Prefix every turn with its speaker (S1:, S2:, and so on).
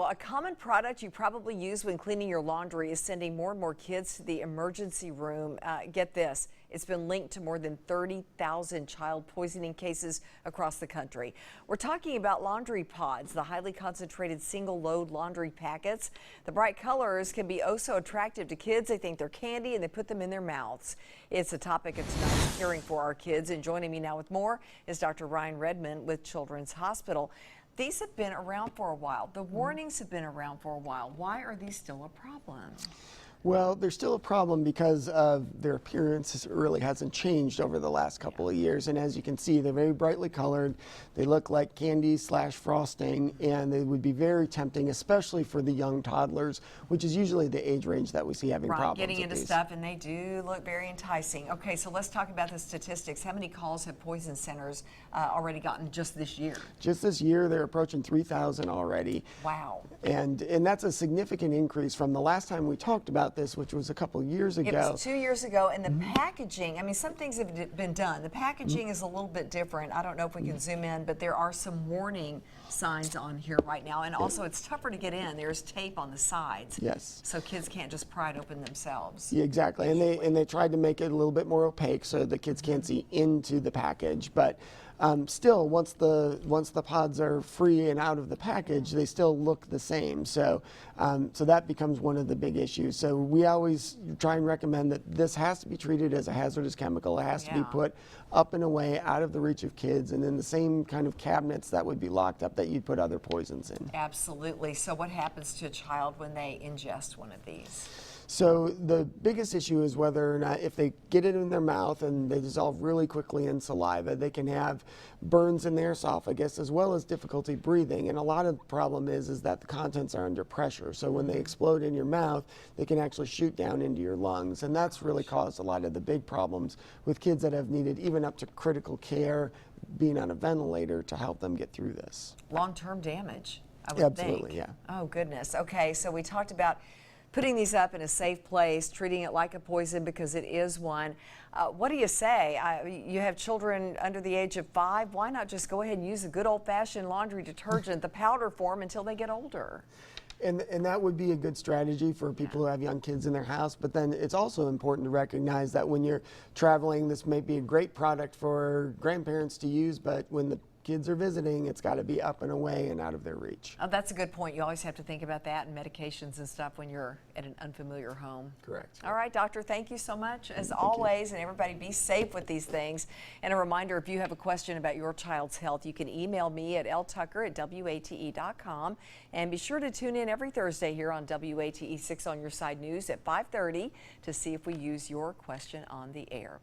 S1: Well, a common product you probably use when cleaning your laundry is sending more and more kids to the emergency room. Get this, it's been linked to more than 30,000 child poisoning cases across the country. We're talking about laundry pods, the highly concentrated single-load laundry packets. The bright colors can be oh so attractive to kids. They think they're candy and they put them in their mouths. It's a topic of tonight's Caring for Our Kids, and joining me now with more is Dr. Redman with Children's Hospital. These have been around for a while. The warnings have been around for a while. Why are these still a problem?
S2: Well, they're still a problem because of their appearance. It really hasn't changed over the last couple of years. And as you can see, they're very brightly colored. They look like candy / frosting, and they would be very tempting, especially for the young toddlers, which is usually the age range that we see having problems
S1: getting
S2: with
S1: into
S2: these.
S1: stuff, and they do look very enticing. Okay, so let's talk about the statistics. How many calls have poison centers already gotten just this year?
S2: Just this year, they're approaching 3,000 already.
S1: Wow.
S2: And that's a significant increase from the last time we talked about this, which was a couple years ago.
S1: It was 2 years ago, and the packaging, I mean, some things have been done. The packaging is a little bit different. I don't know if we can zoom in, but there are some warning signs on here right now, and also it's tougher to get in. There's tape on the sides.
S2: Yes.
S1: So kids can't just pry it open themselves.
S2: Yeah, exactly. And they tried to make it a little bit more opaque so the kids can't see into the package. But still, once the pods are free and out of the package, they still look the same. So so that becomes one of the big issues. So we always try and recommend that this has to be treated as a hazardous chemical. It has to be put up and away, out of the reach of kids, and in the same kind of cabinets that would be locked up that you'd put other poisons in.
S1: Absolutely. So what happens to a child when they ingest one of these?
S2: So the biggest issue is whether or not, if they get it in their mouth and they dissolve really quickly in saliva, they can have burns in their esophagus as well as difficulty breathing. And a lot of the problem is that the contents are under pressure. So when they explode in your mouth, they can actually shoot down into your lungs. And that's really caused a lot of the big problems with kids that have needed even up to critical care, being on a ventilator to help them get through this.
S1: Long-term damage, I would think.
S2: Absolutely, yeah.
S1: Oh, goodness. Okay, so we talked about putting these up in a safe place, treating it like a poison because it is one. What do you say? You have children under the age of 5. Why not just go ahead and use a good old-fashioned laundry detergent, the powder form, until they get older?
S2: And that would be a good strategy for people who have young kids in their house. But then it's also important to recognize that when you're traveling, this may be a great product for grandparents to use, but when the kids are visiting, it's got to be up and away and out of their reach.
S1: Oh, that's a good point. You always have to think about that and medications and stuff when you're at an unfamiliar home.
S2: Correct.
S1: All right, doctor, thank you so much as always, and everybody be safe with these things. And a reminder, if you have a question about your child's health, you can email me at ltucker@wate.com, and be sure to tune in every Thursday here on WATE 6 on Your Side News at 5:30 to see if we use your question on the air.